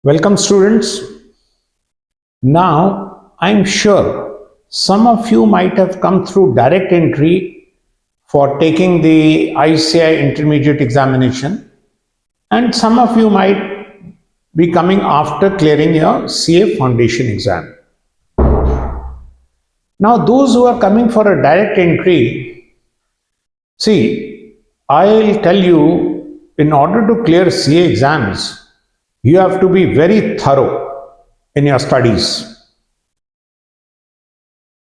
Welcome, students. Now, I'm sure some of you might have come through direct entry for taking the ICI intermediate examination, and some of you might be coming after clearing your CA foundation exam. Now, those who are coming for a direct entry, see, I'll tell you, in order to clear CA exams, you have to be very thorough in your studies.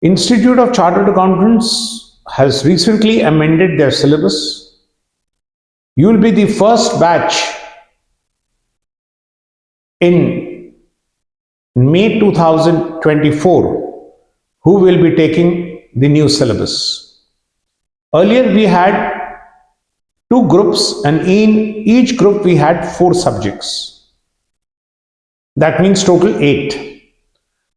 Institute of Chartered Accountants has recently amended their syllabus. You will be the first batch in May 2024 who will be taking the new syllabus. Earlier we had two groups, and in each group we had 4 subjects. That means total 8.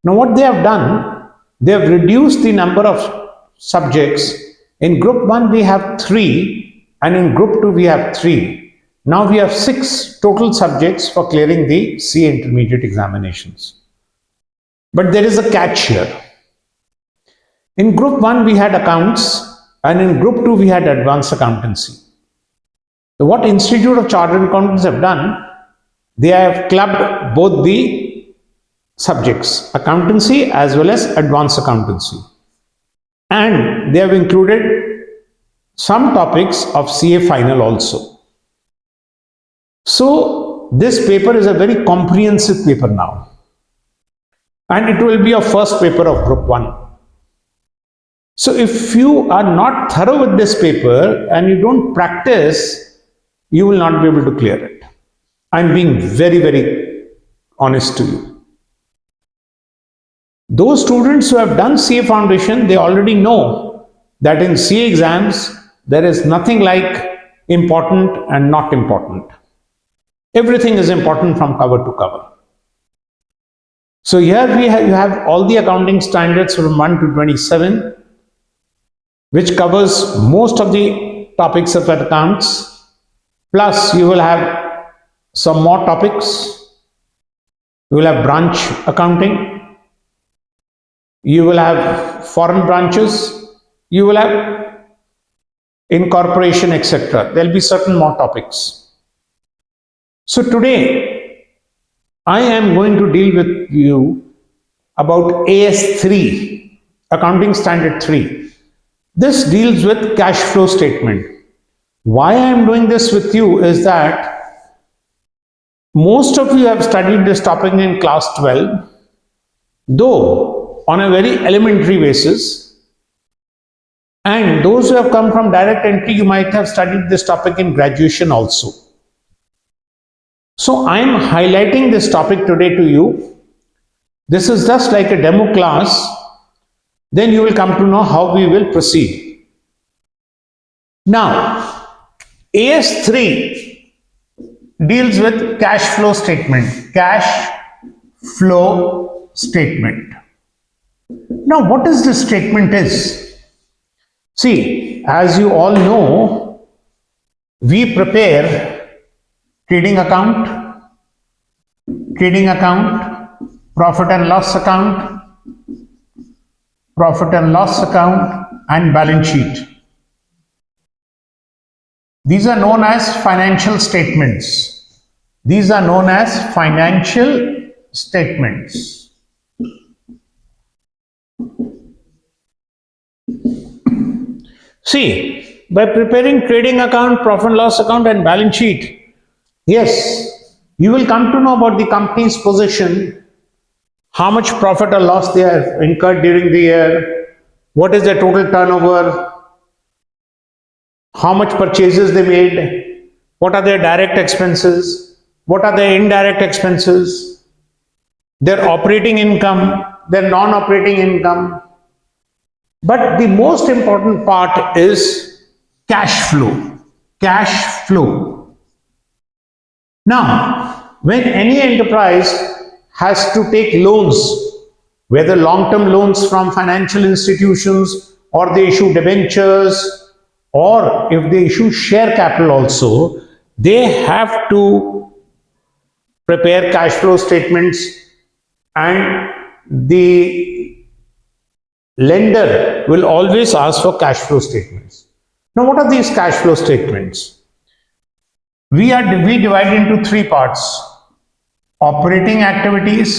Now what they have done, they have reduced the number of subjects. In group 1 we have 3, and in group 2 we have 3. Now we have 6 total subjects for clearing the CA intermediate examinations. But there is a catch here. In group 1 we had accounts, and in group 2 we had advanced accountancy. So what Institute of Chartered Accountants have done, they have clubbed both the subjects, accountancy as well as advanced accountancy, and they have included some topics of CA final also. So this paper is a very comprehensive paper now, and it will be a first paper of group 1. So if you are not thorough with this paper and you don't practice, you will not be able to clear it. I'm being very honest to you. Those students who have done CA foundation, they already know that in CA exams, there is nothing like important and not important. Everything is important from cover to cover. So here you have all the accounting standards from 1 to 27, which covers most of the topics of accounts. Plus you will have some more topics. You will have branch accounting, you will have foreign branches, you will have incorporation, etc. There will be certain more topics. So today I am going to deal with you about AS3, Accounting Standard 3. This deals with cash flow statement. Why I am doing this with you is that most of you have studied this topic in class 12, though on a very elementary basis, and those who have come from direct entry, you might have studied this topic in graduation also. So I am highlighting this topic today to you. This is just like a demo class, then you will come to know how we will proceed. Now, AS3 deals with cash flow statement. Cash flow statement. Now, what is this statement is? See, as you all know, we prepare trading account, profit and loss account, and balance sheet. These are known as financial statements. These are known as financial statements. See, by preparing trading account, profit and loss account, and balance sheet, yes, you will come to know about the company's position, how much profit or loss they have incurred during the year, what is their total turnover, how much purchases they made, what are their direct expenses, what are their indirect expenses, their operating income, their non-operating income. But the most important part is cash flow. Cash flow. Now, when any enterprise has to take loans, whether long-term loans from financial institutions, or they issue debentures, or if they issue share capital also, they have to prepare cash flow statements, and the lender will always ask for cash flow statements. Now, what are these cash flow statements? We divide into three parts: operating activities,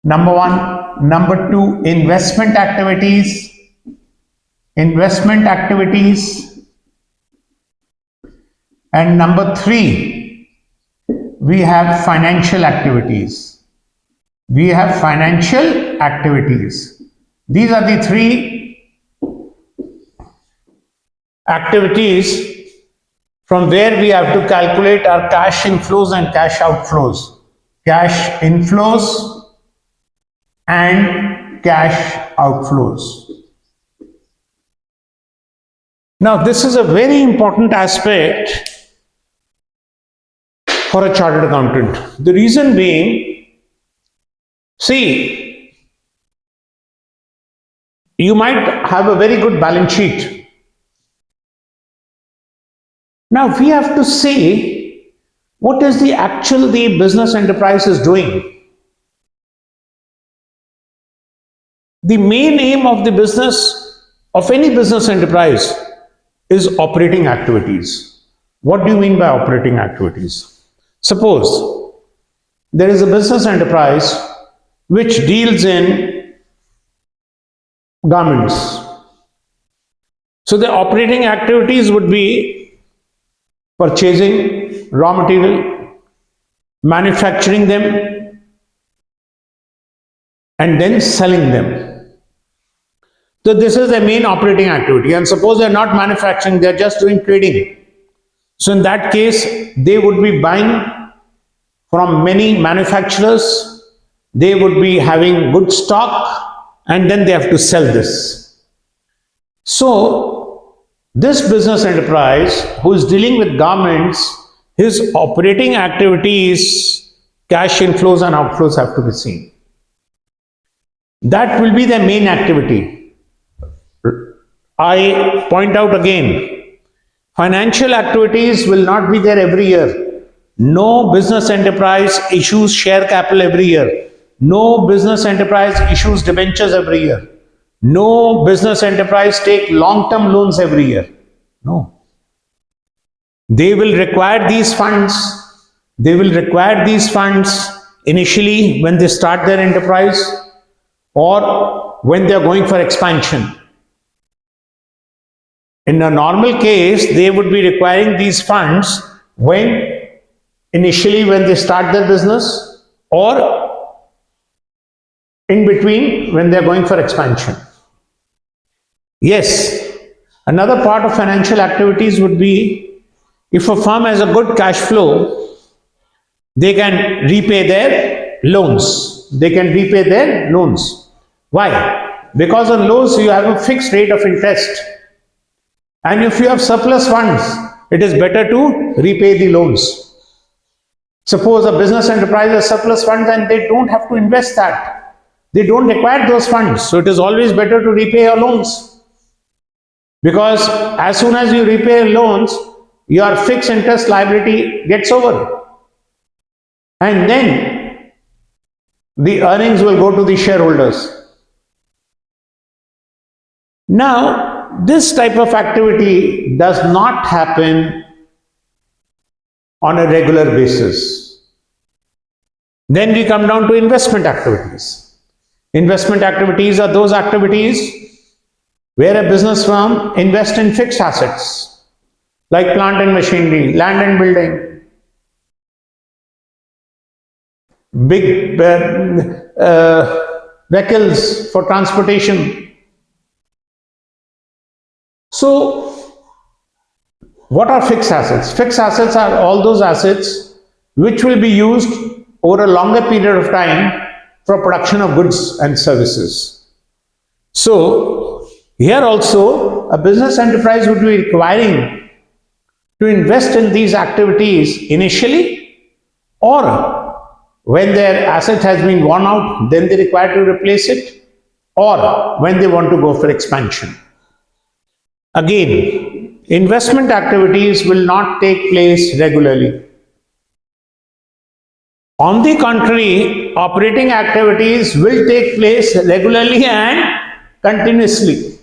number one. Number two, investment activities. And number three, we have financial activities. These are the three activities from where we have to calculate our cash inflows and cash outflows. Cash inflows and cash outflows. Now, this is a very important aspect for a chartered accountant. The reason being, see, you might have a very good balance sheet. Now, we have to see what is the business enterprise is doing. The main aim of the business, of any business enterprise, is operating activities. What do you mean by operating activities? Suppose there is a business enterprise which deals in garments. So the operating activities would be purchasing raw material, manufacturing them, and then selling them. So this is the main operating activity. And suppose they are not manufacturing, they are just doing trading. So in that case, they would be buying from many manufacturers, they would be having good stock, and then they have to sell this. So this business enterprise who is dealing with garments, his operating activities, cash inflows and outflows have to be seen. That will be their main activity. I point out again, financial activities will not be there every year. No business enterprise issues share capital every year. No business enterprise issues debentures every year. No business enterprise take long-term loans every year. No. They will require these funds. Initially when they start their enterprise or when they are going for expansion. In a normal case, they would be requiring these funds initially when they start their business or in between when they are going for expansion. Yes, another part of financial activities would be if a firm has a good cash flow, they can repay their loans. Why? Because on loans you have a fixed rate of interest. And if you have surplus funds, it is better to repay the loans. Suppose a business enterprise has surplus funds and they don't have to invest that. They don't require those funds. So it is always better to repay your loans. Because as soon as you repay your loans, your fixed interest liability gets over. And then the earnings will go to the shareholders. Now, this type of activity does not happen on a regular basis. Then we come down to investment activities. Investment activities are those activities where a business firm invests in fixed assets like plant and machinery, land and building, big vehicles for transportation. So, what are fixed assets? Fixed assets are all those assets which will be used over a longer period of time for production of goods and services. So, here also a business enterprise would be requiring to invest in these activities initially, or when their asset has been worn out, then they require to replace it, or when they want to go for expansion. Again, investment activities will not take place regularly. On the contrary, operating activities will take place regularly and continuously.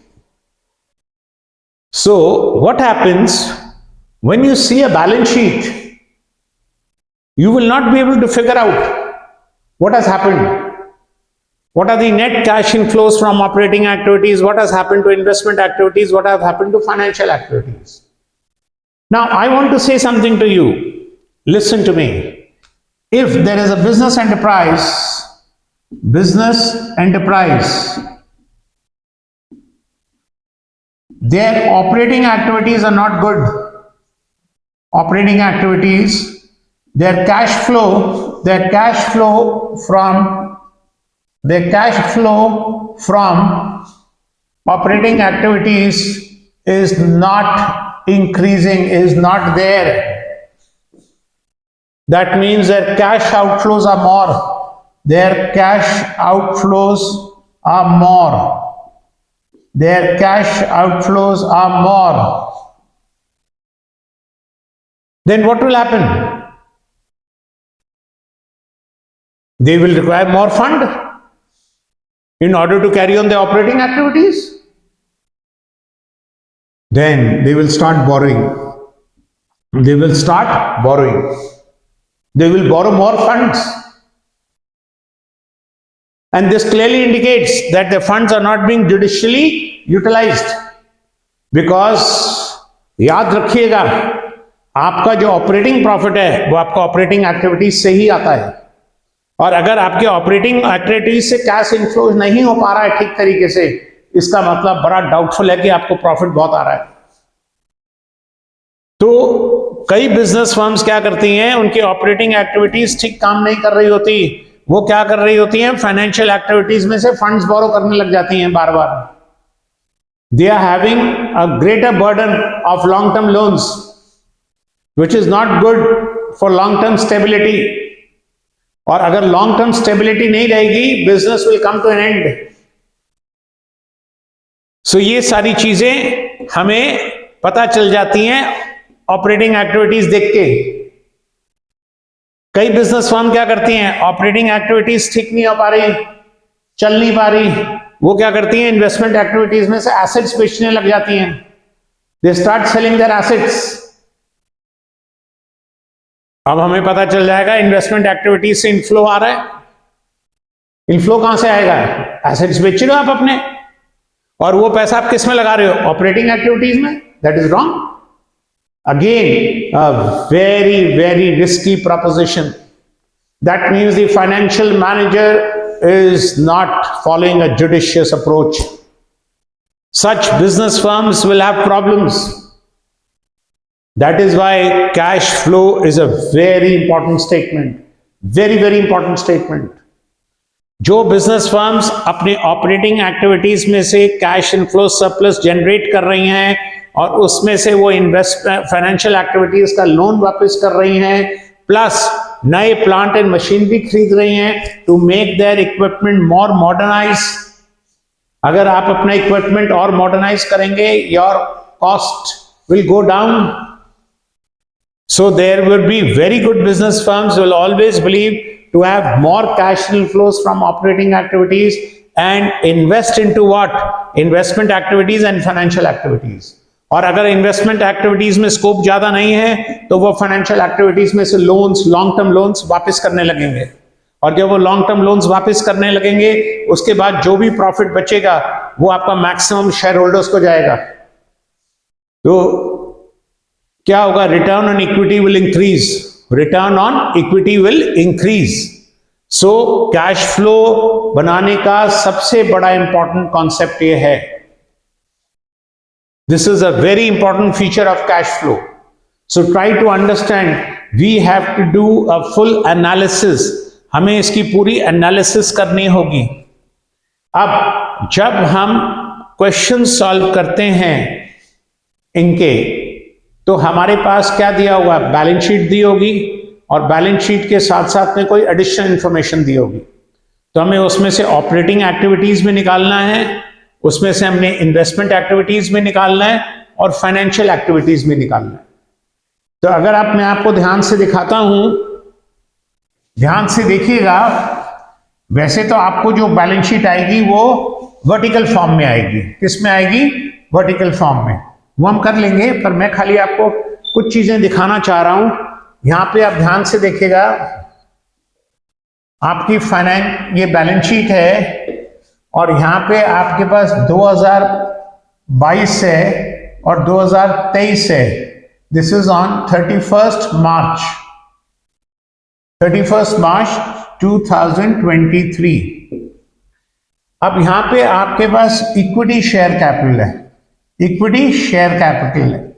So, what happens when you see a balance sheet? You will not be able to figure out what has happened. What are the net cash inflows from operating activities? What has happened to investment activities? What has happened to financial activities? Now, I want to say something to you. Listen to me. If there is a business enterprise, their operating activities are not good. Operating activities, their cash flow from operating activities is not increasing, is not there. That means their cash outflows are more. Their cash outflows are more. Then what will happen? They will require more fund in order to carry on the operating activities. Then they will start borrowing. They will borrow more funds. And this clearly indicates that the funds are not being judicially utilized. Because याद रखिएगा, आपका जो operating profit है वो आपका operating activities से ही आता है। और अगर आपके ऑपरेटिंग एक्टिविटीज से कैश इनफ्लो नहीं हो पा रहा है ठीक तरीके से, इसका मतलब बड़ा डाउटफुल है कि आपको प्रॉफिट बहुत आ रहा है। तो कई बिजनेस फर्म्स क्या करती हैं, उनकी ऑपरेटिंग एक्टिविटीज ठीक काम नहीं कर रही होती, वो क्या कर रही होती हैं, फाइनेंशियल एक्टिविटीज में से फंड्स बोरो करने लग जाती हैं बार बार। They are having a greater burden of long term loans which is not good for long term stability. और अगर लॉन्ग टर्म स्टेबिलिटी नहीं रहेगी, business will come to an end. So ये सारी चीजें हमें पता चल जाती हैं ऑपरेटिंग एक्टिविटीज देख के। कई बिजनेस फर्म क्या करती हैं, ऑपरेटिंग एक्टिविटीज ठीक नहीं हो पा रही, चल नहीं पा रही, वो क्या करती हैं, इन्वेस्टमेंट एक्टिविटीज में से एसेट्स बेचने लग जाती हैं। They start selling their assets. अब हमें पता चल जाएगा इन्वेस्टमेंट एक्टिविटीज से इनफ्लो आ रहा है। इनफ्लो कहां से आएगा, एसेट्स बेच रहे हो आप अपने, और वो पैसा आप किस में लगा रहे हो, ऑपरेटिंग एक्टिविटीज में। That is wrong. Again, a very, very risky proposition. That means the financial manager is not following a judicious approach. Such business firms will have problems. That is why cash flow is a very important statement. Very, very important statement. जो business firms अपने operating activities में से cash inflow surplus generate कर रही हैं और उसमें से वो फाइनेंशियल एक्टिविटीज का लोन वापस कर रही हैं, प्लस नए प्लांट एंड मशीनरी खरीद रही हैं to make their equipment more modernize. अगर आप अपना इक्विपमेंट और मॉडर्नाइज करेंगे, your cost will go down. So there will be very good business firms will always believe to have more cash inflows from operating activities and invest into what? Investment activities and financial activities. और अगर investment activities में scope ज्यादा नहीं है तो वो financial activities में से लोन्स, लॉन्ग टर्म लोन्स वापस करने लगेंगे। और जब वो लॉन्ग टर्म लोन्स वापस करने लगेंगे, उसके बाद जो भी प्रॉफिट बचेगा वो आपका मैक्सिमम शेयर होल्डर्स को जाएगा। तो क्या होगा, return on equity will increase. Return on equity will increase. So cash flow बनाने का सबसे बड़ा इंपॉर्टेंट कॉन्सेप्ट ये है। This is a very important feature of cash flow. So try to understand, we have to do a full analysis. हमें इसकी पूरी analysis करनी होगी। अब जब हम क्वेश्चन सॉल्व करते हैं इनके, तो हमारे पास क्या दिया होगा, बैलेंस शीट दी होगी और बैलेंस शीट के साथ साथ में कोई एडिशनल इंफॉर्मेशन दी होगी। तो हमें उसमें से ऑपरेटिंग एक्टिविटीज में निकालना है, उसमें से हमने इन्वेस्टमेंट एक्टिविटीज में निकालना है, और फाइनेंशियल एक्टिविटीज भी निकालना है। तो अगर मैं आपको ध्यान से दिखाता हूं, ध्यान से देखिएगा, वैसे तो आपको जो बैलेंस शीट आएगी वो वर्टिकल फॉर्म में आएगी। किस में आएगी? वर्टिकल फॉर्म में। वो हम कर लेंगे, पर मैं खाली आपको कुछ चीजें दिखाना चाह रहा हूं। यहां पे आप ध्यान से देखिएगा, आपकी ये बैलेंस शीट है और यहां पे आपके पास 2022 है और 2023 है। दिस इज ऑन 31st मार्च 2023। अब यहां पे आपके पास इक्विटी शेयर कैपिटल है, इक्विटी शेयर कैपिटल है।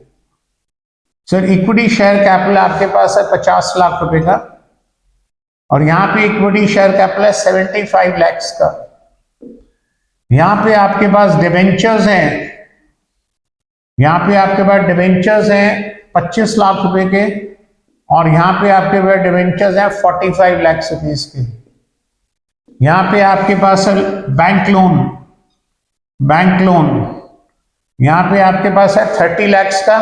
सर इक्विटी शेयर कैपिटल आपके पास है 50 लाख रुपए का और यहां पे इक्विटी शेयर कैपिटल है 75 लाख का। यहां पे आपके पास डिबेंचर्स हैं, यहां पे आपके पास डिबेंचर्स हैं 25 लाख रुपए के और यहां पे आपके पास डिबेंचर्स हैं 45 लाख रुपीस के। यहां पे आपके पास बैंक लोन यहां पे आपके पास है 30 लाख का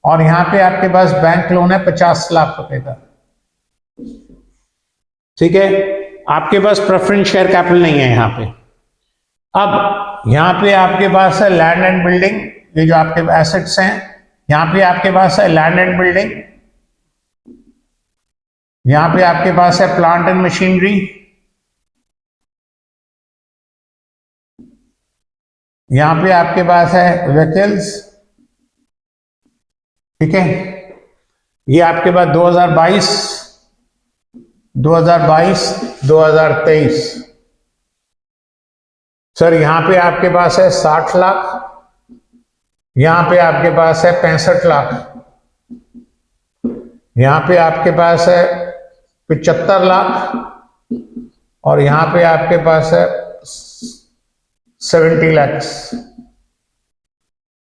और यहां पे आपके पास बैंक लोन है 50 लाख रुपए का। ठीक है, आपके पास प्रेफरेंस शेयर कैपिटल नहीं है यहां पे। अब यहां पे आपके पास है लैंड एंड बिल्डिंग, ये जो आपके एसेट्स हैं, यहां पे आपके पास है लैंड एंड बिल्डिंग, यहां पे आपके पास है प्लांट एंड मशीनरी, यहां पे आपके पास है व्हीकल्स। ठीक है, ये आपके पास 2022, 2023। सर यहां पे आपके पास है 60 लाख, यहां पे आपके पास है 65 लाख, यहां पे आपके पास है 75 लाख और यहां पे आपके पास है 70 लाख,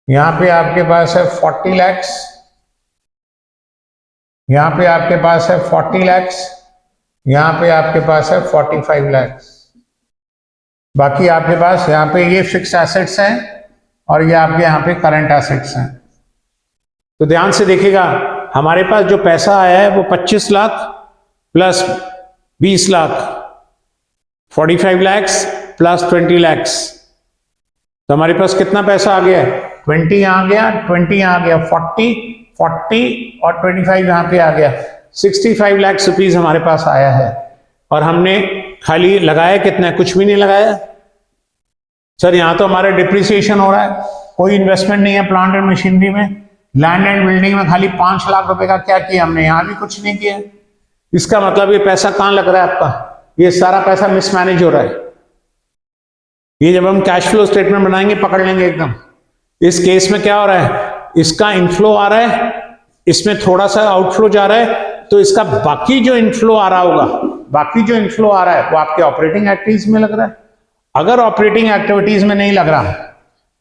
यहां पे आपके पास है 40 लाख, यहां पे आपके पास है 40 लाख, यहां पे आपके पास है 45 लाख। बाकी आपके पास यहां पे ये फिक्स एसेट्स हैं और ये आपके यहां पे करंट एसेट्स हैं। तो ध्यान से देखिएगा, हमारे पास जो पैसा आया है वो 25 लाख प्लस 20 लाख, 45 लाख प्लस 20 लाख। तो हमारे पास कितना पैसा आ गया? 20 यहां आ गया, 20 यहां आ गया, 40 और 25 यहां पे आ गया। 65 लाख रुपीज हमारे पास आया है और हमने खाली लगाया कितना? कुछ भी नहीं लगाया। सर यहां तो हमारा डिप्रिसिएशन हो रहा है, कोई इन्वेस्टमेंट नहीं है प्लांट एंड मशीनरी में। लैंड एंड बिल्डिंग में खाली 5 लाख रुपए का क्या किया हमने? यहां भी कुछ नहीं किया। इसका मतलब ये पैसा कहां लग रहा है आपका? ये सारा पैसा मिसमैनेज हो रहा है। ये जब हम कैश फ्लो स्टेटमेंट बनाएंगे पकड़ लेंगे एकदम। इस केस में क्या हो रहा है? इसका इनफ्लो आ रहा है, इसमें थोड़ा सा आउटफ्लो जा रहा है, तो इसका बाकी जो इनफ्लो आ रहा होगा, बाकी जो इनफ्लो आ रहा है वो आपके ऑपरेटिंग एक्टिविटीज में लग रहा है। अगर ऑपरेटिंग एक्टिविटीज में नहीं लग रहा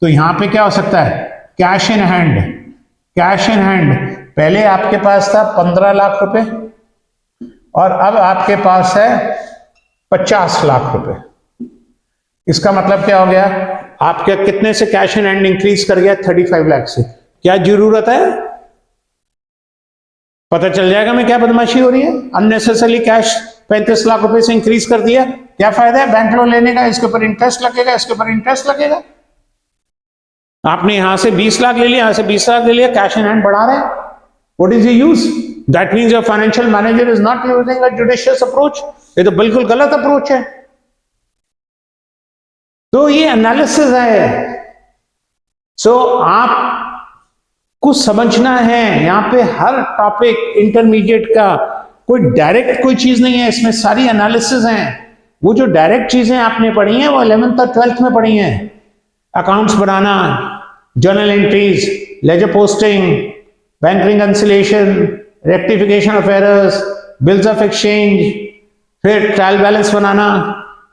तो यहां पे क्या हो सकता है? Cash in hand. Cash in hand पहले आपके पास था 15 लाख रुपए और अब आपके पास है 50 लाख रुपए। इसका मतलब क्या हो गया? आपके कितने से कैश इन हैंड इंक्रीज कर गया? 35 लाख से। क्या जरूरत है? पता चल जाएगा मैं क्या बदमाशी हो रही है। अननेसेसरली कैश 35 लाख रुपए से इंक्रीज कर दिया, क्या फायदा है बैंक लोन लेने का? इसके ऊपर इंटरेस्ट लगेगा, इसके ऊपर इंटरेस्ट लगेगा। आपने यहां से 20 लाख ले लिया, यहां से 20 लाख ले लिया, कैश इन हैंड बढ़ा रहे हैं। What is the use? That means your financial manager is not using a judicious approach. ये तो बिल्कुल गलत अप्रोच है। तो ये एनालिसिस है। सो आप कुछ समझना है, यहां पे हर टॉपिक इंटरमीडिएट का कोई डायरेक्ट कोई चीज नहीं है, इसमें सारी एनालिसिस हैं। वो जो डायरेक्ट चीजें आपने पढ़ी हैं वो 11th और 12th में पढ़ी हैं। अकाउंट्स बनाना, journal entries, ledger posting, bank reconciliation, rectification of errors, bills of exchange, फिर ट्रायल बैलेंस बनाना,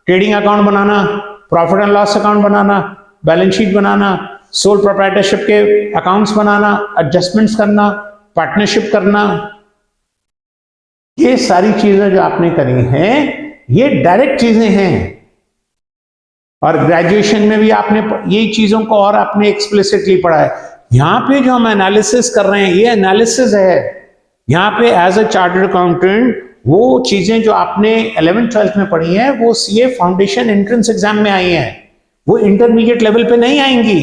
ट्रेडिंग अकाउंट बनाना, प्रॉफिट एंड लॉस अकाउंट बनाना, बैलेंस शीट बनाना, सोल प्रोप्राइटरशिप के अकाउंट्स बनाना, एडजस्टमेंट्स करना, पार्टनरशिप करना। ये सारी चीजें जो आपने करी हैं ये डायरेक्ट चीजें हैं। और ग्रेजुएशन में भी आपने यही चीजों को और आपने एक्सप्लिसिटली पढ़ा है यहां पे जो हम एनालिसिस कर रहे हैं ये एनालिसिस है। यहां पे एज अ चार्टर्ड अकाउंटेंट वो चीजें जो आपने 11th 12th में पढ़ी हैं वो सीए फाउंडेशन एंट्रेंस एग्जाम में आई हैं, वो इंटरमीडिएट लेवल पे नहीं आएंगी।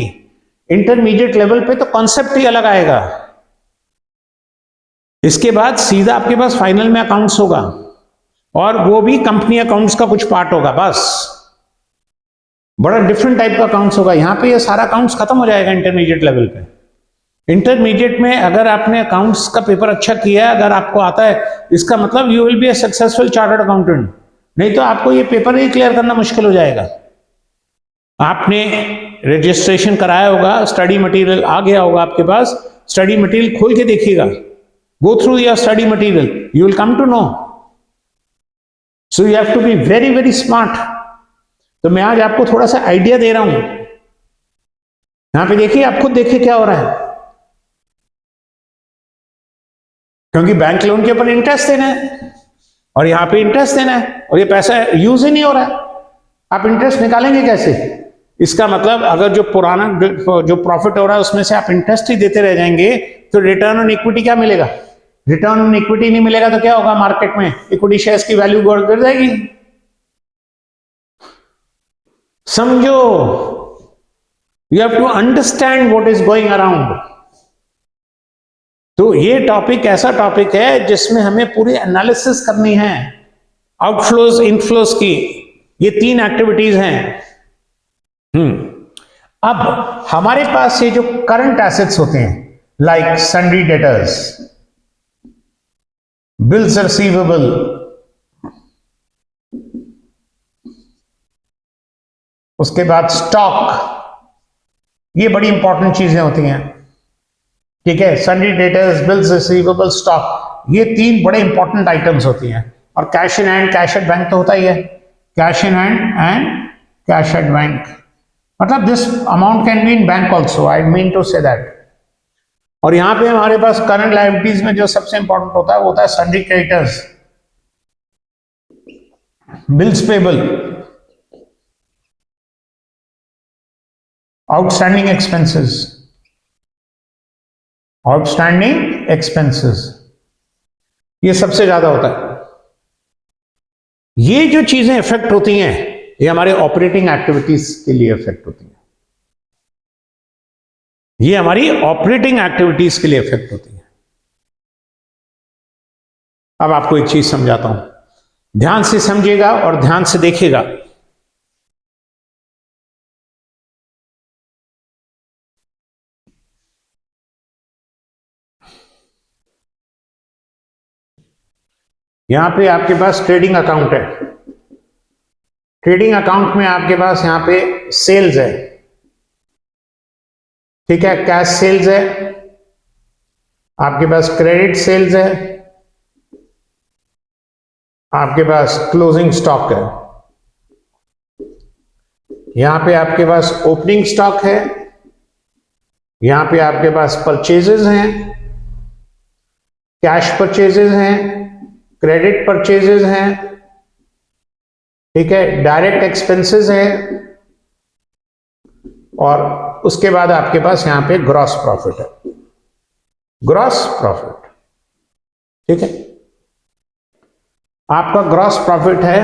इंटरमीडिएट लेवल पे तो कॉन्सेप्ट ही अलग आएगा। इसके बाद सीधा आपके पास फाइनल में अकाउंट्स होगा और वो भी कंपनी अकाउंट्स का कुछ पार्ट होगा, बस बड़ा डिफरेंट टाइप का अकाउंट्स होगा। यहां पे ये सारा अकाउंट्स खत्म हो जाएगा इंटरमीडिएट लेवल पे। इंटरमीडिएट में अगर आपने अकाउंट्स का पेपर अच्छा किया है, अगर आपको आता है, इसका मतलब you will be a successful chartered accountant. नहीं तो आपको ये पेपर ही क्लियर करना मुश्किल हो जाएगा। आपने रजिस्ट्रेशन कराया होगा, स्टडी मटेरियल आ गया होगा आपके पास, स्टडी मटेरियल खोल के देखिएगा, go through your study material, you will come to know. So you have to be very very smart. तो मैं आज आपको थोड़ा सा आइडिया दे रहा हूं। यहां पे देखिए, आप खुद देखिए क्या हो रहा है, क्योंकि बैंक लोन के ऊपर इंटरेस्ट देना है और यहां पे इंटरेस्ट देना है और ये पैसा यूज ही नहीं हो रहा है, आप इंटरेस्ट निकालेंगे कैसे? इसका मतलब अगर जो पुराना जो प्रॉफिट हो रहा है उसमें से आप इंटरेस्ट ही देते रह जाएंगे तो रिटर्न ऑन इक्विटी क्या मिलेगा? रिटर्न ऑन इक्विटी नहीं मिलेगा तो क्या होगा? मार्केट में इक्विटी शेयर्स की वैल्यू गिर जाएगी। समझो, you have to understand what is going around. तो ये टॉपिक ऐसा टॉपिक है जिसमें हमें पूरी एनालिसिस करनी है, आउटफ्लोज इनफ्लोज की, ये 3 एक्टिविटीज हैं। अब हमारे पास ये जो करंट एसेट्स होते हैं like sundry debtors, bills receivable, उसके बाद स्टॉक, ये बड़ी इंपॉर्टेंट चीजें होती हैं, ठीक है। Sundry debtors, bills receivable, stock, ये 3 बड़े इंपॉर्टेंट आइटम्स होती हैं। और cash in hand, cash at bank तो होता ही है, cash in hand and cash at bank, मतलब this amount can be in bank also, I mean to say that. और यहां पे हमारे पास करंट लायबिलिटीज में जो सबसे इंपॉर्टेंट होता है वो होता है sundry creditors, bills payable, outstanding expenses, outstanding expenses, ये सबसे ज्यादा होता है। ये जो चीजें इफेक्ट होती हैं ये हमारे ऑपरेटिंग एक्टिविटीज के लिए इफेक्ट होती हैं, ये हमारी ऑपरेटिंग एक्टिविटीज के लिए इफेक्ट होती हैं। अब आपको एक चीज समझाता हूं, ध्यान से समझिएगा और ध्यान से देखिएगा। यहां पे आपके पास ट्रेडिंग अकाउंट है, ट्रेडिंग अकाउंट में आपके पास यहां पे सेल्स है, ठीक है, कैश सेल्स है, आपके पास क्रेडिट सेल्स है, आपके पास क्लोजिंग स्टॉक है। यहां पे आपके पास ओपनिंग स्टॉक है, यहां पे आपके पास परचेजेस हैं, कैश परचेजेस हैं, क्रेडिट परचेजेस हैं, ठीक है, डायरेक्ट एक्सपेंसेस हैं, और उसके बाद आपके पास यहां पे ग्रॉस प्रॉफिट है, ग्रॉस प्रॉफिट, ठीक है। आपका ग्रॉस प्रॉफिट है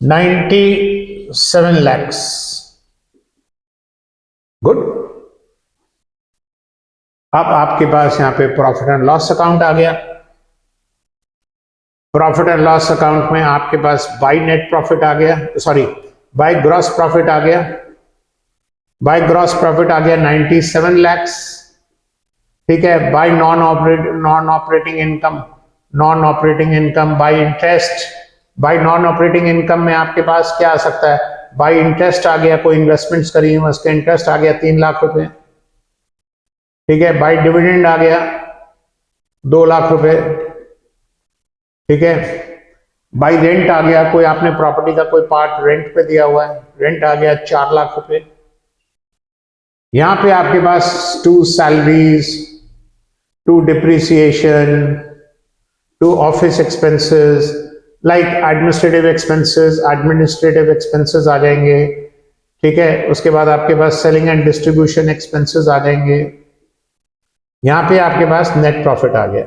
97 lakhs, गुड। अब आपके पास यहां पे प्रॉफिट एंड लॉस अकाउंट आ गया। प्रॉफिट एंड लॉस अकाउंट में आपके पास बाय नेट प्रॉफिट आ गया, सॉरी बाय ग्रॉस प्रॉफिट आ गया, बाय ग्रॉस प्रॉफिट आ गया 97 lakhs, ठीक है। Bye non operating income, non operating income, bye interest, bye non operating income में आपके पास क्या आ सकता है? बाय इंटरेस्ट आ गया, कोई इन्वेस्टमेंट्स करी है उसका इंटरेस्ट आ गया 3 लाख रुपए, ठीक है। बाय डिविडेंड आ गया 2 लाख रुपए, ठीक है। बाय रेंट आ गया, कोई आपने प्रॉपर्टी का कोई पार्ट रेंट पे दिया हुआ है, रेंट आ गया 4 लाख रुपए। यहां पे आपके पास 2 salaries, 2 depreciation, 2 office expenses like administrative expenses आ जाएंगे, ठीक है। उसके बाद आपके पास सेलिंग एंड डिस्ट्रीब्यूशन एक्सपेंसेस आ जाएंगे। यहां पे आपके पास नेट प्रॉफिट आ गया।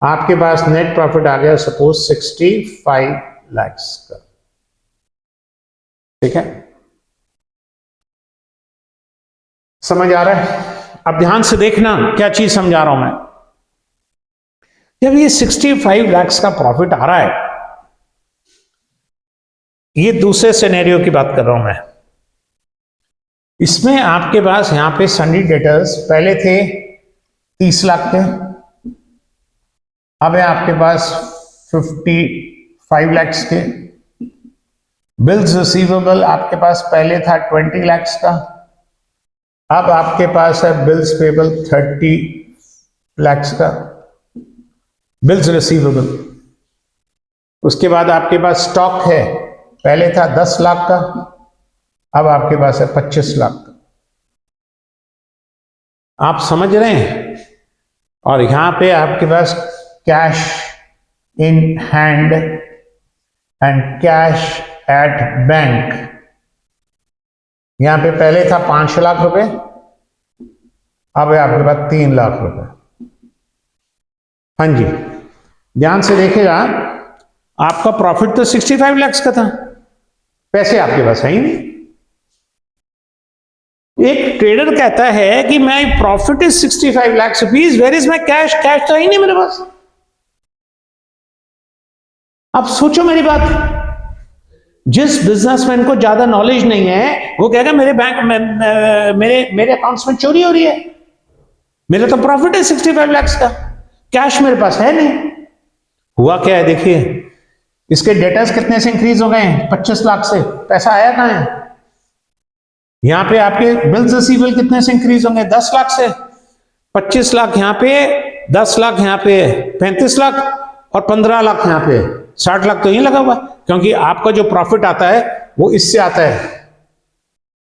आपके पास नेट प्रॉफिट आ गया सपोज 65 लाख का, ठीक है। समझ आ रहा है? अब ध्यान से देखना क्या चीज समझा रहा हूं मैं। जब ये 65 लाख का प्रॉफिट आ रहा है, ये दूसरे सिनेरियो की बात कर रहा हूं मैं। इसमें आपके पास यहां पे सन्नी डेटर्स पहले थे 30 लाख के, अब है आपके पास 55 लाख के। बिल्स रिसीवेबल आपके पास पहले था 20 लाख का, अब आपके पास है बिल्स पेबल 30 लाख का, बिल्स रिसीवेबल। उसके बाद आपके पास स्टॉक है, पहले था 10 लाख का, अब आपके पास है 25 लाख का। आप समझ रहे हैं? और यहां पे आपके पास cash in hand and cash at bank, यहां पे पहले था 5 लाख रुपए, अब है आपके पास 3 लाख रुपए। हाँ जी, ध्यान से देखिएगा, आपका प्रॉफिट तो 65 लाख का था, पैसे आपके पास है ही नहीं। एक ट्रेडर कहता है कि my profit is 65 lakh rupees, where is my cash? Cash तो है ही नहीं मेरे पास। अब सोचो मेरी बात, जिस बिजनेसमैन को ज्यादा नॉलेज नहीं है वो कहेगा मेरे बैंक में मेरे अकाउंट्स में चोरी हो रही है, मेरा तो प्रॉफिट है 65 लाख का, कैश मेरे पास है नहीं। हुआ क्या है देखिए, इसके डेटर्स कितने से इंक्रीज हो गए हैं? 25 लाख से। पैसा आया कहां है? यहां पे आपके बिल्स रिसीवेबल कितने से इंक्रीज होंगे? 10 लाख से। 25 लाख यहां पे, 10 लाख यहां पे, 35 लाख और 15 लाख यहां पे, 60 लाख तो यही लगा हुआ, क्योंकि आपका जो प्रॉफिट आता है वो इससे आता है,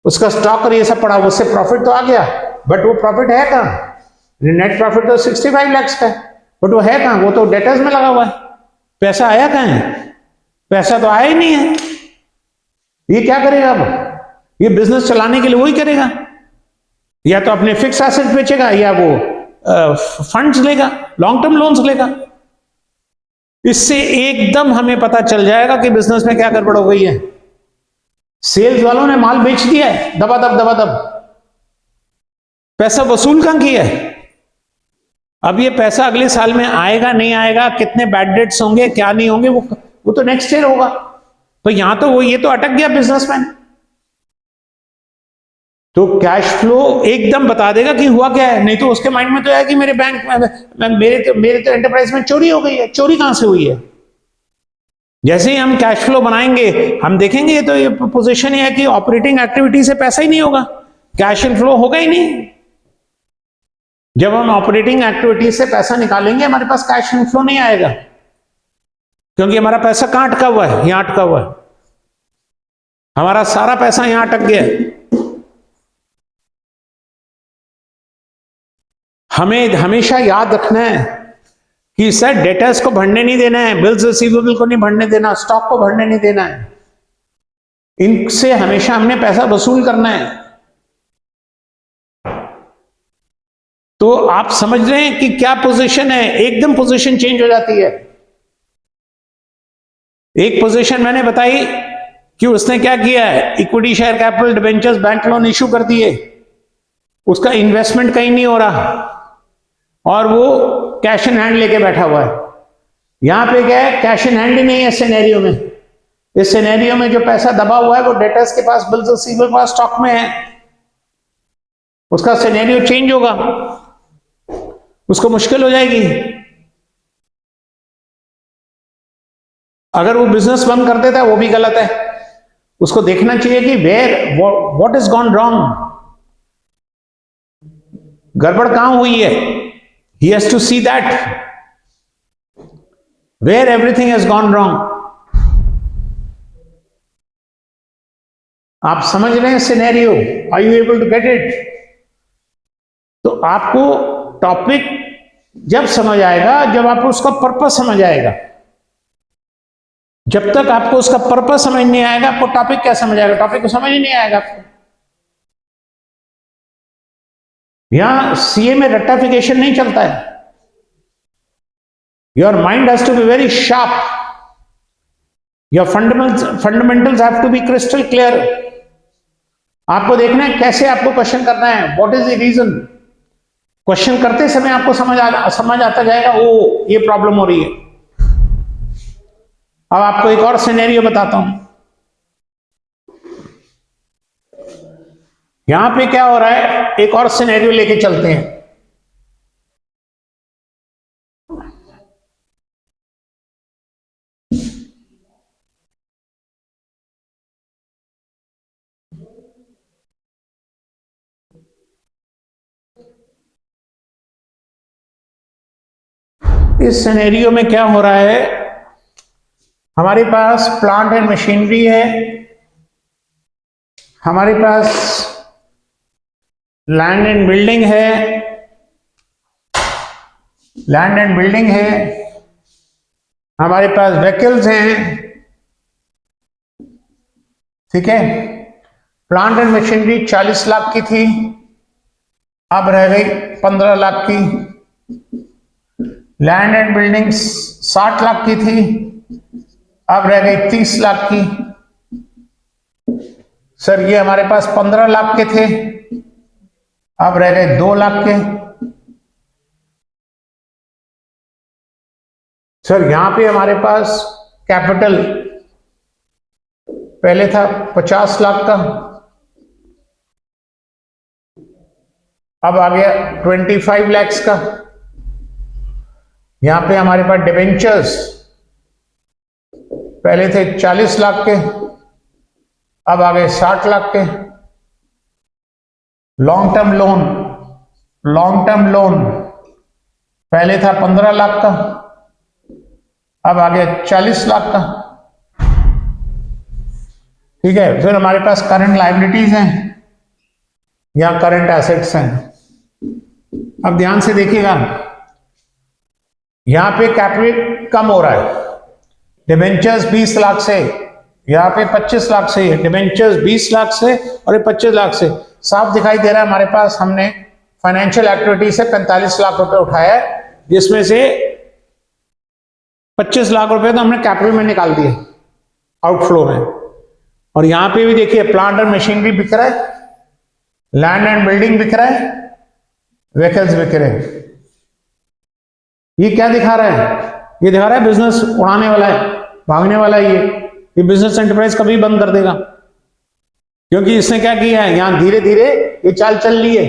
उसका स्टॉक और ये सब पड़ा, उससे प्रॉफिट तो आ गया, बट वो प्रॉफिट है कहां? नेट प्रॉफिट तो 65 लाख का है, बट वो है कहां? वो तो डेटर्स में लगा हुआ है। पैसा आया कहां है? पैसा तो आया ही नहीं है। ये क्या करेगा? अब ये बिजनेस चलाने के लिए वही करेगा, या तो अपने फिक्स एसेट बेचेगा, या वो फंड्स लेगा, लॉन्ग टर्म लोन्स लेगा। इससे एकदम हमें पता चल जाएगा कि बिजनेस में क्या गड़बड़ हो गई है। सेल्स वालों ने माल बेच दिया है दबा दब, पैसा वसूल कहां किया है? अब ये पैसा अगले साल में आएगा नहीं आएगा, कितने बैड डेट्स होंगे क्या नहीं होंगे, वो तो नेक्स्ट ईयर होगा। तो यहां तो वो ये तो अटक गया बिजनेसमैन। तो कैश फ्लो एकदम बता देगा कि हुआ क्या है, नहीं तो उसके माइंड में तो है कि मेरे बैंक मेरे तो एंटरप्राइज में चोरी हो गई है। चोरी कहां से हुई है? जैसे ही हम कैश फ्लो बनाएंगे हम देखेंगे तो ये पोजीशन है कि ऑपरेटिंग एक्टिविटी से पैसा ही नहीं होगा, कैश फ्लो होगा ही नहीं। जब हम ऑपरेटिंग एक्टिविटी से पैसा निकालेंगे हमारे पास कैश फ्लो नहीं आएगा, क्योंकि हमारा पैसा कहां अटका हुआ है? यहां अटका हुआ है, हमारा सारा पैसा यहां अटक गया है। हमें हमेशा याद रखना है कि सर डेटर्स को भरने नहीं देना है, बिल्स रिसीवेबल को नहीं भरने देना, स्टॉक को भरने नहीं देना है, इनसे हमेशा हमने पैसा वसूल करना है। तो आप समझ रहे हैं कि क्या पोजीशन है? एकदम पोजीशन चेंज हो जाती है। एक पोजीशन मैंने बताई कि उसने क्या किया है, equity share capital debentures bank loan issue कर दिए, उसका इन्वेस्टमेंट कहीं नहीं हो रहा और वो कैश इन हैंड लेके बैठा हुआ है। यहां पे क्या है, कैश इन हैंड ही नहीं है इस सिनेरियो में। इस सिनेरियो में जो पैसा दबा हुआ है वो डेटर्स के पास, बिल्स रिसीवेबल के पास, स्टॉक में है। उसका सिनेरियो चेंज होगा, उसको मुश्किल हो जाएगी। अगर वो बिजनेस बंद कर देता है वो भी गलत है, उसको देखना चाहिए कि where what is gone wrong, गड़बड़ कहां हुई है। He has to see that where everything has gone wrong. आप समझ रहे हैं scenario? Are you able to get it? तो आपको टॉपिक जब समझ आएगा जब आपको उसका पर्पस समझ आएगा। जब तक आपको उसका पर्पस समझ नहीं आएगा, आपको टॉपिक क्या समझ आएगा? टॉपिक को समझ ही नहीं आएगा आपको। यहां सीए में रट्टाफिकेशन नहीं चलता है। Your mind has to be very sharp, your fundamentals have to be crystal clear. आपको देखना है कैसे आपको क्वेश्चन करना है, what is the reason. Question करते समय आपको समझ आता जाएगा, ओ ये प्रॉब्लम हो रही है। अब आपको एक और सिनेरियो बताता हूं। यहां पे क्या हो रहा है, एक और सिनेरियो लेके चलते हैं। इस सिनेरियो में क्या हो रहा है, हमारे पास प्लांट एंड मशीनरी है, हमारे पास लैंड एंड बिल्डिंग है, हमारे पास व्हीकल्स हैं, ठीक है। प्लांट एंड मशीनरी 40 लाख की थी, अब रह गई 15 लाख की। लैंड एंड बिल्डिंग 60 लाख की थी, अब रह गई 30 लाख की। सर ये हमारे पास 15 लाख के थे, अब रह गए 2 लाख के। सर यहां पे हमारे पास कैपिटल पहले था 50 लाख का, अब आ गया 25 लाख का। यहां पे हमारे पास डिबेंचर्स पहले थे 40 लाख के, अब आ गए 60 लाख के। लॉन्ग टर्म लोन पहले था 15 लाख का, अब आ गया 40 लाख का, ठीक है। फिर हमारे पास करंट लायबिलिटीज हैं या करंट एसेट्स हैं। अब ध्यान से देखिएगा, यहां पे कैपिटल कम हो रहा है, डिबेंचर्स 20 लाख से, यहां पे 25 लाख से, डिबेंचर्स 20 लाख से और ये 25 लाख से। साफ दिखाई दे रहा है हमारे पास हमने फाइनेंशियल एक्टिविटी से 45 लाख रुपए उठाया है, जिसमें से 25 लाख रुपए तो हमने कैपिटल में निकाल दिए आउटफ्लो में। और यहां पे भी देखिए प्लांट और मशीनरी बिक रहा है, लैंड एंड बिल्डिंग बिक रहा है, व्हीकल्स बिक रहे हैं। ये क्या दिखा रहा है? ये दिखा रहा है बिजनेस उड़ाने वाला है, भागने वाला है। ये बिजनेस एंटरप्राइज कभी बंद कर देगा, क्योंकि इसने क्या किया है, यहां धीरे धीरे ये चाल चल रही है।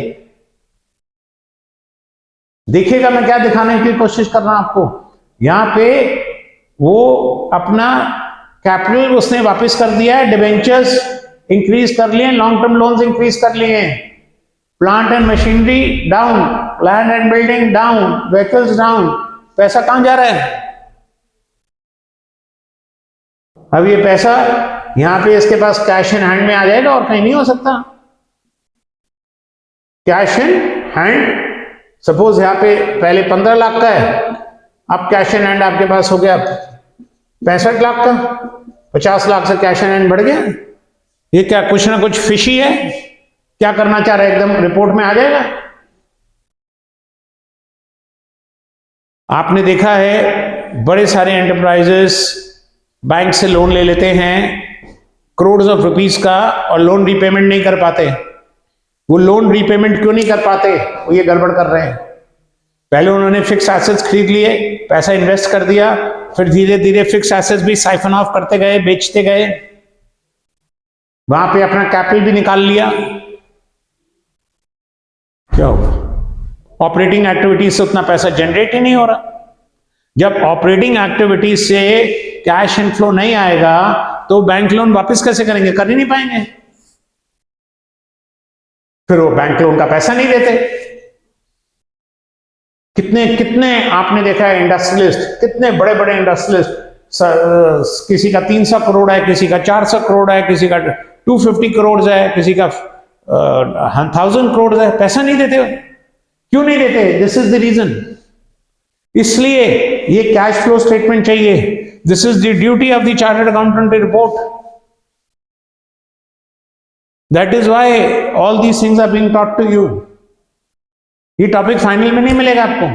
देखिएगा मैं क्या दिखाने की कोशिश कर रहा हूं आपको। यहां पे वो अपना कैपिटल उसने वापस कर दिया है, डिबेंचर्स इंक्रीज कर लिए, लॉन्ग टर्म लोन्स इंक्रीज कर लिए, plant and machinery down, land and building down, vehicles down. पैसा कहां जा रहा है? अब ये पैसा यहां पे इसके पास कैश इन हैंड में आ जाएगा और कहीं नहीं हो सकता। कैश इन हैंड, सपोज यहां पे पहले 15 लाख का है, अब कैश इन हैंड आपके पास हो गया 65 लाख का, 50 लाख से कैश इन हैंड बढ़ गया। ये क्या कुछ ना कुछ फिशी है? क्या करना चाह रहा है? एकदम रिपोर्ट में आ जाएगा। आपने देखा है बड़े सारे एंटरप्राइजेस बैंक से लोन ले लेते हैं करोड़ ऑफ रुपीस का और लोन रीपेमेंट नहीं कर पाते। वो लोन रीपेमेंट क्यों नहीं कर पाते? वो ये गड़बड़ कर रहे हैं। पहले उन्होंने फिक्स एसेट्स खरीद लिए, पैसा इन्वेस्ट कर दिया, फिर धीरे धीरे फिक्स एसेट्स भी साइफन ऑफ करते गए, बेचते गए, वहां पे अपना कैपिटल भी निकाल लिया। क्या होगा? ऑपरेटिंग एक्टिविटीज से उतना पैसा जनरेट ही नहीं हो रहा। जब ऑपरेटिंग एक्टिविटीज से कैश इनफ्लो नहीं आएगा तो बैंक लोन वापस कैसे करेंगे? कर ही नहीं पाएंगे। फिर वो बैंक लोन का पैसा नहीं देते। कितने कितने आपने देखा है इंडस्ट्रियलिस्ट, कितने बड़े बड़े इंडस्ट्रियलिस्ट, किसी का 300 करोड़ है, किसी का 400 करोड़ है, किसी का 250 करोड़ है, किसी का 1000 करोड़ है, पैसा नहीं देते। क्यों नहीं देते? This is the reason. इसलिए ये कैश फ्लो स्टेटमेंट चाहिए। This is the duty of the chartered accountant to report. That is why all these things are being taught to you. ये टॉपिक फाइनल में नहीं मिलेगा आपको.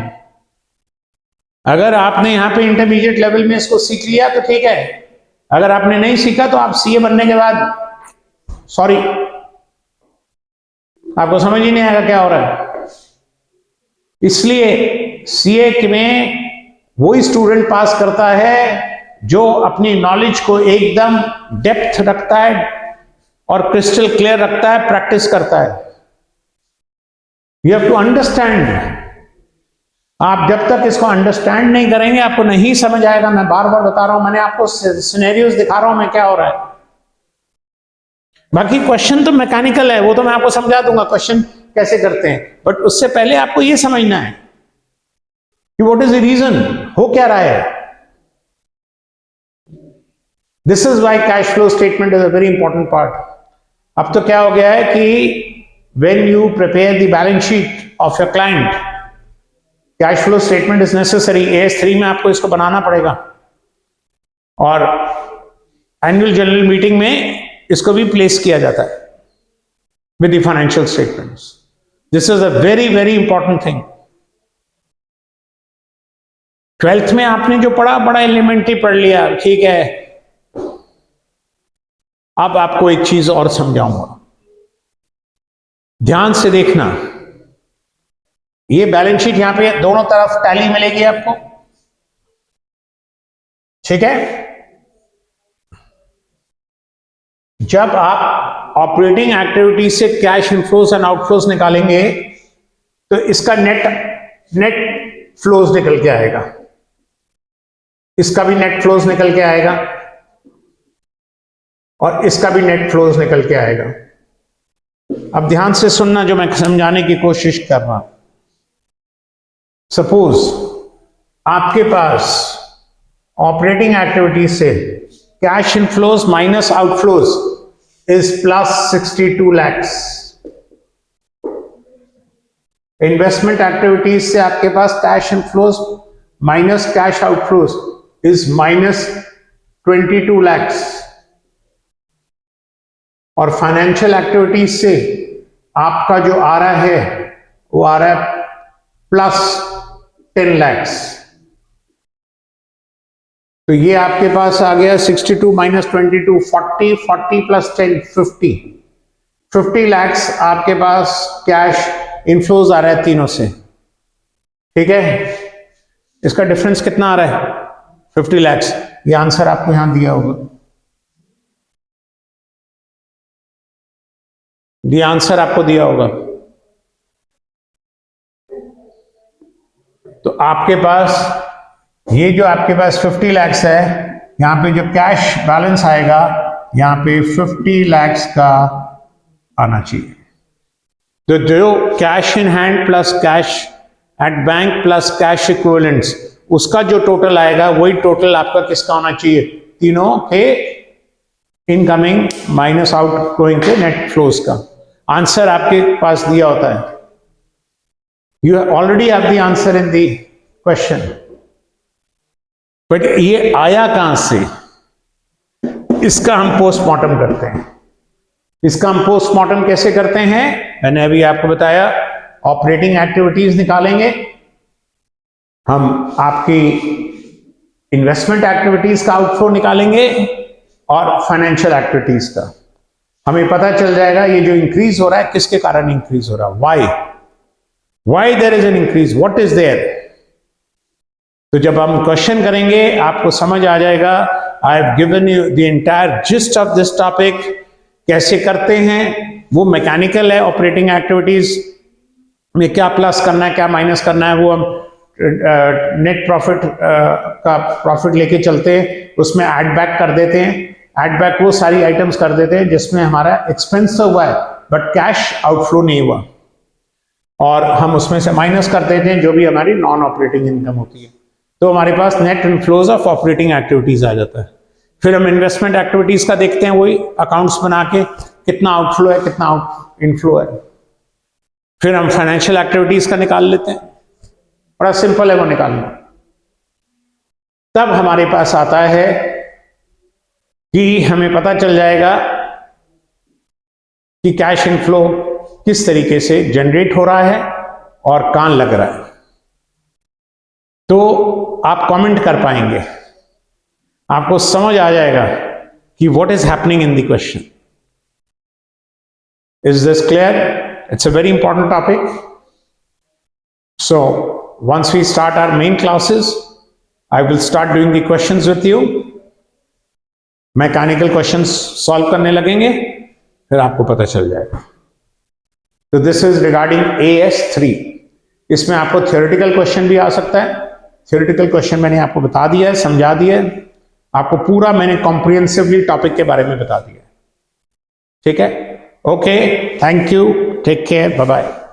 अगर आपने यहाँ पे इंटरमीडिएट लेवल में इसको सीख लिया तो ठीक है, अगर आपने नहीं सीखा तो आप सीए बनने के बाद सॉरी, आपको समझ ही नहीं आएगा क्या हो रहा है. इसलिए सीए में वही स्टूडेंट पास करता है जो अपनी नॉलेज को एकदम डेप्थ रखता है और क्रिस्टल क्लियर रखता है, प्रैक्टिस करता है. You have to understand. आप जब तक इसको अंडरस्टैंड नहीं करेंगे आपको नहीं समझ आएगा. मैं बार बार बता रहा हूं, मैंने आपको सिनेरियोस दिखा रहा हूं मैं क्या हो रहा है. बाकी क्वेश्चन तो मैकेनिकल है, वो तो मैं आपको समझा दूंगा क्वेश्चन कैसे करते हैं, बट उससे पहले आपको ये समझना है कि व्हाट इज द रीजन, हो क्या रहा है. This is why cash flow statement is a very important part. अब तो क्या हो गया है कि when you prepare the balance sheet of your client, cash flow statement is necessary. AS3 में आपको इसको बनाना पड़ेगा और एनुअल जनरल मीटिंग में इसको भी प्लेस किया जाता है with the financial statements. This is a very very important thing. 12th में आपने जो पढ़ा बड़ा एलिमेंट्री पढ़ लिया, ठीक है. अब आपको एक चीज और समझाऊंगा, ध्यान से देखना. ये बैलेंस शीट यहां पे दोनों तरफ टैली मिलेगी आपको, ठीक है. जब आप ऑपरेटिंग एक्टिविटी से कैश इनफ्लोज एंड आउटफ्लोज निकालेंगे तो इसका नेट फ्लोज निकल के आएगा, इसका भी नेट फ्लोज निकल के आएगा और इसका भी नेट फ्लोज निकल के आएगा. अब ध्यान से सुनना जो मैं समझाने की कोशिश कर रहा हूं. सपोज आपके पास ऑपरेटिंग एक्टिविटीज से cash inflows minus outflows is plus 62 lakhs. Investment activities से आपके पास cash inflows minus cash outflows is minus 22 lakhs. और फाइनेंशियल एक्टिविटीज से आपका जो आ रहा है वो आ रहा है प्लस 10 lakhs. तो ये आपके पास आ गया 62 माइनस 22 40, 40 प्लस 10 50 lakhs आपके पास कैश इनफ्लोज आ रहा है तीनों से, ठीक है. इसका डिफरेंस कितना आ रहा है 50 lakhs. ये आंसर आपको यहां दिया होगा. ये आंसर आपको दिया होगा. तो आपके पास ये जो आपके पास 50 lakhs है, यहां पे जो कैश बैलेंस आएगा यहां पे 50 lakhs का आना चाहिए. तो जो cash in hand plus cash at bank plus cash equivalents, उसका जो टोटल आएगा वही टोटल आपका किसका होना चाहिए, तीनों के इनकमिंग माइनस आउट गोइंग के नेट फ्लोज का. आंसर आपके पास दिया होता है. You already have the answer in the question, but ये आया कहां से, इसका हम पोस्टमार्टम करते हैं. इसका हम पोस्टमार्टम कैसे करते हैं, मैंने अभी आपको बताया. ऑपरेटिंग एक्टिविटीज निकालेंगे हम, आपकी इन्वेस्टमेंट एक्टिविटीज का आउटफ्लो निकालेंगे और फाइनेंशियल एक्टिविटीज का. हमें पता चल जाएगा ये जो इंक्रीज हो रहा है किसके कारण इंक्रीज हो रहा है, why there is an increase, what is there. तो जब हम क्वेश्चन करेंगे आपको समझ आ जाएगा. I have given you the entire gist of this topic. कैसे करते हैं वो मैकेनिकल है. ऑपरेटिंग एक्टिविटीज में क्या प्लस करना है क्या माइनस करना है वो हम नेट प्रॉफिट का प्रॉफिट लेके चलते हैं, उसमें ऐड बैक कर देते हैं. ऐड बैक वो सारी आइटम्स कर देते हैं जिसमें हमारा एक्सपेंस तो हुआ है बट कैश आउटफ्लो नहीं हुआ, और हम उसमें से माइनस कर देते हैं जो भी हमारी नॉन ऑपरेटिंग इनकम होती है. तो हमारे पास net inflows of operating activities आ जाता है. फिर हम इन्वेस्टमेंट एक्टिविटीज का देखते हैं, वही अकाउंट्स बना के कितना आउटफ्लो है कितना इनफ्लो है. फिर हम फाइनेंशियल एक्टिविटीज का निकाल लेते हैं. बड़ा सिंपल है वो निकालना. तब हमारे पास आता है कि हमें पता चल जाएगा कि कैश इनफ्लो किस तरीके से जनरेट हो रहा है और कहां लग रहा है। तो आप कमेंट कर पाएंगे, आपको समझ आ जाएगा कि what is happening in the question. Is this clear? It's a very important topic. So once we start our main classes, I will start doing the questions with you. Mechanical questions solve करने लगेंगे, फिर आपको पता चल जाएगा। तो this is regarding AS3। इसमें आपको थियोरेटिकल क्वेश्चन भी आ सकता है। थियोरेटिकल क्वेश्चन मैंने आपको बता दिया है, समझा दिया है, आपको पूरा मैंने कॉम्प्रिहेंसिवली टॉपिक के बारे में बता दिया है। ठीक है, okay, thank you, take care, bye bye.